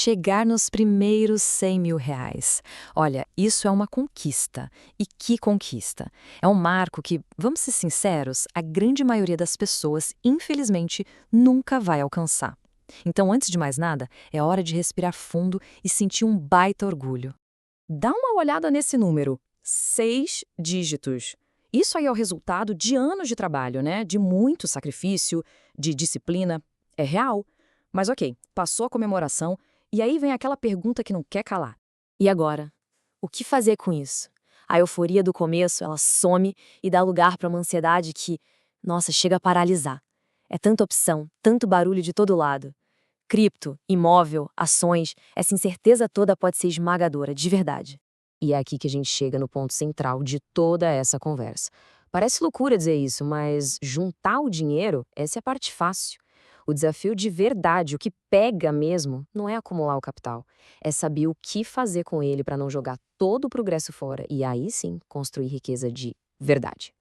Chegar nos primeiros R$ 100.000. Olha, isso é uma conquista. E que conquista! É um marco que, vamos ser sinceros, a grande maioria das pessoas, infelizmente, nunca vai alcançar. Então, antes de mais nada, é hora de respirar fundo e sentir um baita orgulho. Dá uma olhada nesse número. 6 dígitos. Isso aí é o resultado de anos de trabalho, né? De muito sacrifício, de disciplina. É real. Mas ok, passou a comemoração, e aí vem aquela pergunta que não quer calar. E agora? O que fazer com isso? A euforia do começo, ela some e dá lugar para uma ansiedade que, nossa, chega a paralisar. É tanta opção, tanto barulho de todo lado. Cripto, imóvel, ações, essa incerteza toda pode ser esmagadora, de verdade. E é aqui que a gente chega no ponto central de toda essa conversa. Parece loucura dizer isso, mas juntar o dinheiro, essa é a parte fácil. O desafio de verdade, o que pega mesmo, não é acumular o capital. É saber o que fazer com ele para não jogar todo o progresso fora e aí sim construir riqueza de verdade.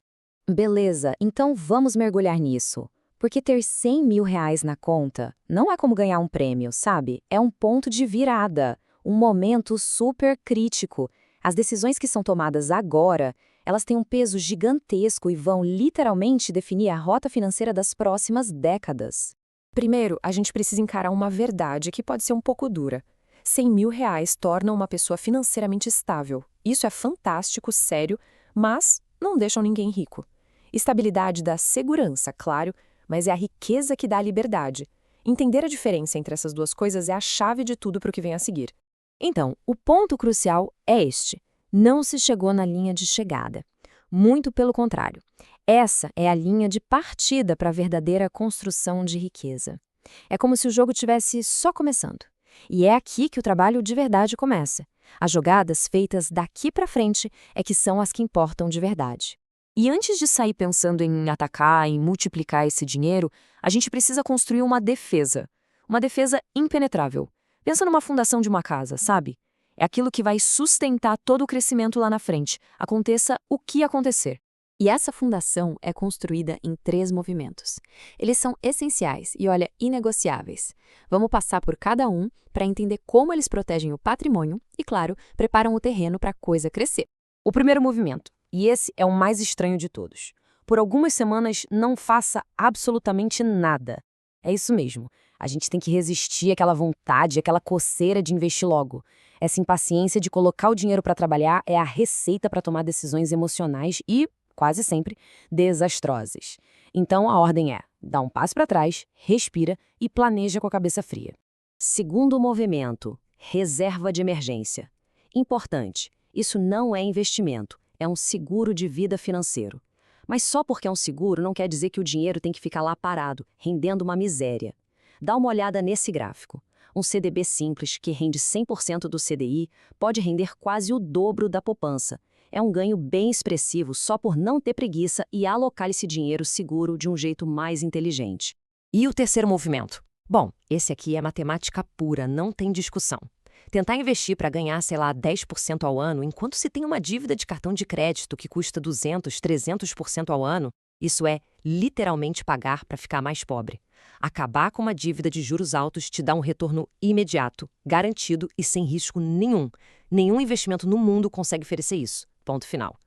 Beleza, então vamos mergulhar nisso. Porque ter R$ 100.000 na conta não é como ganhar um prêmio, sabe? É um ponto de virada, um momento super crítico. As decisões que são tomadas agora, elas têm um peso gigantesco e vão literalmente definir a rota financeira das próximas décadas. Primeiro, a gente precisa encarar uma verdade que pode ser um pouco dura. R$ 100.000 tornam uma pessoa financeiramente estável. Isso é fantástico, sério, mas não deixam ninguém rico. Estabilidade dá segurança, claro, mas é a riqueza que dá a liberdade. Entender a diferença entre essas duas coisas é a chave de tudo para o que vem a seguir. Então, o ponto crucial é este: não se chegou na linha de chegada. Muito pelo contrário. Essa é a linha de partida para a verdadeira construção de riqueza. É como se o jogo tivesse só começando. E é aqui que o trabalho de verdade começa. As jogadas feitas daqui para frente é que são as que importam de verdade. E antes de sair pensando em atacar, em multiplicar esse dinheiro, a gente precisa construir uma defesa. Uma defesa impenetrável. Pensa numa fundação de uma casa, sabe? É aquilo que vai sustentar todo o crescimento lá na frente, aconteça o que acontecer. E essa fundação é construída em 3 movimentos. Eles são essenciais e, olha, inegociáveis. Vamos passar por cada um para entender como eles protegem o patrimônio e, claro, preparam o terreno para a coisa crescer. O primeiro movimento, e esse é o mais estranho de todos. Por algumas semanas, não faça absolutamente nada. É isso mesmo. A gente tem que resistir àquela vontade, àquela coceira de investir logo. Essa impaciência de colocar o dinheiro para trabalhar é a receita para tomar decisões emocionais e, quase sempre, desastrosas. Então, a ordem é: dá um passo para trás, respira e planeja com a cabeça fria. Segundo movimento, reserva de emergência. Importante, isso não é investimento, é um seguro de vida financeiro. Mas só porque é um seguro não quer dizer que o dinheiro tem que ficar lá parado, rendendo uma miséria. Dá uma olhada nesse gráfico. Um CDB simples, que rende 100% do CDI, pode render quase o dobro da poupança. É um ganho bem expressivo só por não ter preguiça e alocar esse dinheiro seguro de um jeito mais inteligente. E o terceiro movimento? Bom, esse aqui é matemática pura, não tem discussão. Tentar investir para ganhar, sei lá, 10% ao ano, enquanto se tem uma dívida de cartão de crédito que custa 200, 300% ao ano, isso é literalmente pagar para ficar mais pobre. Acabar com uma dívida de juros altos te dá um retorno imediato, garantido e sem risco nenhum. Nenhum investimento no mundo consegue oferecer isso. Ponto final.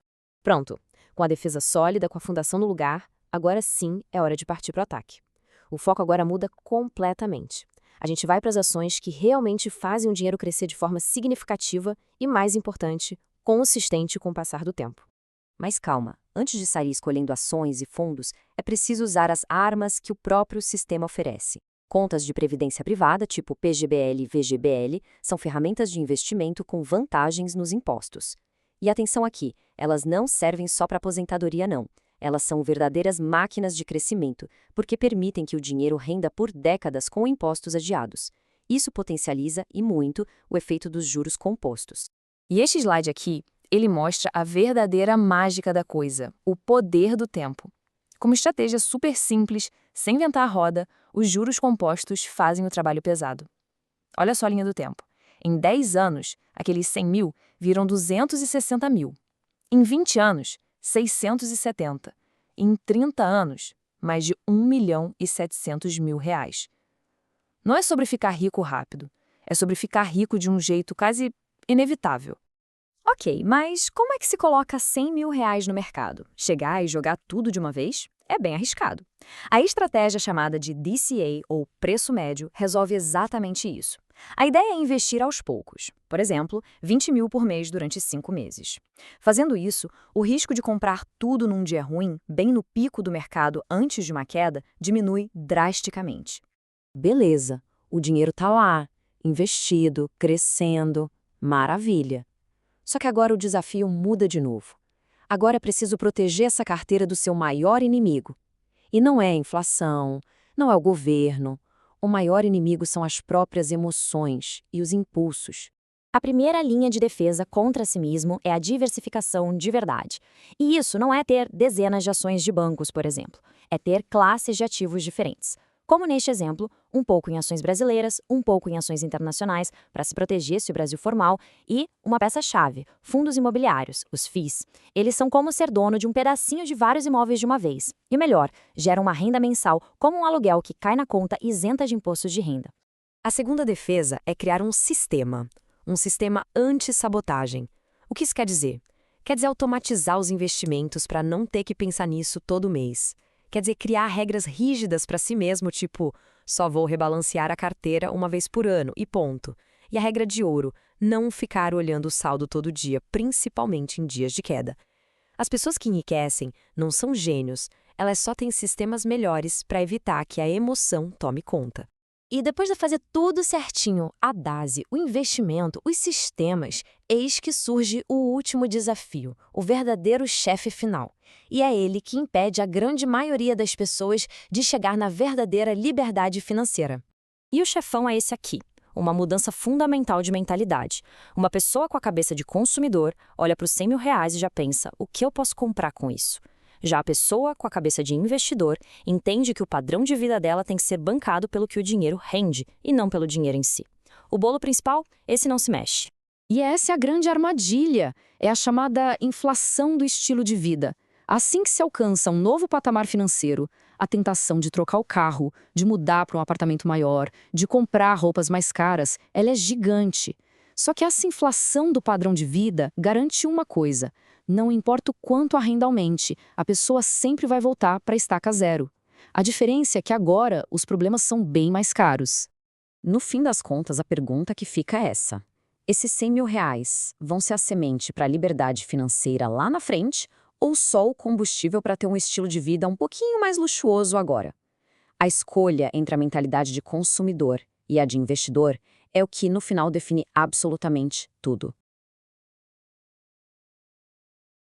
Pronto. Com a defesa sólida, com a fundação no lugar, agora sim é hora de partir para o ataque. O foco agora muda completamente. A gente vai para as ações que realmente fazem o dinheiro crescer de forma significativa e, mais importante, consistente com o passar do tempo. Mas calma, antes de sair escolhendo ações e fundos, é preciso usar as armas que o próprio sistema oferece. Contas de previdência privada, tipo PGBL e VGBL, são ferramentas de investimento com vantagens nos impostos. E atenção aqui, elas não servem só para aposentadoria não. Elas são verdadeiras máquinas de crescimento, porque permitem que o dinheiro renda por décadas com impostos adiados. Isso potencializa, e muito, o efeito dos juros compostos. E este slide aqui, ele mostra a verdadeira mágica da coisa, o poder do tempo. Como estratégia super simples, sem inventar a roda, os juros compostos fazem o trabalho pesado. Olha só a linha do tempo. Em 10 anos, aqueles 100 mil viram 260 mil. Em 20 anos, 670. Em 30 anos, mais de R$ 1.700.000. Não é sobre ficar rico rápido. É sobre ficar rico de um jeito quase inevitável. Ok, mas como é que se coloca R$ 100.000 no mercado? Chegar e jogar tudo de uma vez? É bem arriscado. A estratégia chamada de DCA, ou preço médio, resolve exatamente isso. A ideia é investir aos poucos. Por exemplo, 20 mil por mês durante 5 meses. Fazendo isso, o risco de comprar tudo num dia ruim, bem no pico do mercado antes de uma queda, diminui drasticamente. Beleza, o dinheiro está lá, investido, crescendo, maravilha. Só que agora o desafio muda de novo. Agora é preciso proteger essa carteira do seu maior inimigo. E não é a inflação, não é o governo. O maior inimigo são as próprias emoções e os impulsos. A primeira linha de defesa contra si mesmo é a diversificação de verdade. E isso não é ter dezenas de ações de bancos, por exemplo. É ter classes de ativos diferentes. Como neste exemplo, um pouco em ações brasileiras, um pouco em ações internacionais, para se proteger se o Brasil for mal, e uma peça-chave, fundos imobiliários, os FIIs. Eles são como ser dono de um pedacinho de vários imóveis de uma vez. E melhor, geram uma renda mensal, como um aluguel que cai na conta isenta de impostos de renda. A segunda defesa é criar um sistema anti-sabotagem. O que isso quer dizer? Quer dizer automatizar os investimentos para não ter que pensar nisso todo mês. Quer dizer criar regras rígidas para si mesmo, tipo, só vou rebalancear a carteira uma vez por ano e ponto. E a regra de ouro, não ficar olhando o saldo todo dia, principalmente em dias de queda. As pessoas que enriquecem não são gênios, elas só têm sistemas melhores para evitar que a emoção tome conta. E depois de fazer tudo certinho, a base, o investimento, os sistemas, eis que surge o último desafio, o verdadeiro chefe final. E é ele que impede a grande maioria das pessoas de chegar na verdadeira liberdade financeira. E o chefão é esse aqui. Uma mudança fundamental de mentalidade. Uma pessoa com a cabeça de consumidor olha para os R$ 100.000 e já pensa, o que eu posso comprar com isso? Já a pessoa com a cabeça de investidor entende que o padrão de vida dela tem que ser bancado pelo que o dinheiro rende e não pelo dinheiro em si. O bolo principal, esse não se mexe. E essa é a grande armadilha, é a chamada inflação do estilo de vida. Assim que se alcança um novo patamar financeiro, a tentação de trocar o carro, de mudar para um apartamento maior, de comprar roupas mais caras, ela é gigante. Só que essa inflação do padrão de vida garante uma coisa: não importa o quanto a renda aumente, a pessoa sempre vai voltar para a estaca zero. A diferença é que agora os problemas são bem mais caros. No fim das contas, a pergunta que fica é essa: esses R$ 100.000 vão ser a semente para a liberdade financeira lá na frente ou só o combustível para ter um estilo de vida um pouquinho mais luxuoso agora? A escolha entre a mentalidade de consumidor e a de investidor é o que, no final, define absolutamente tudo.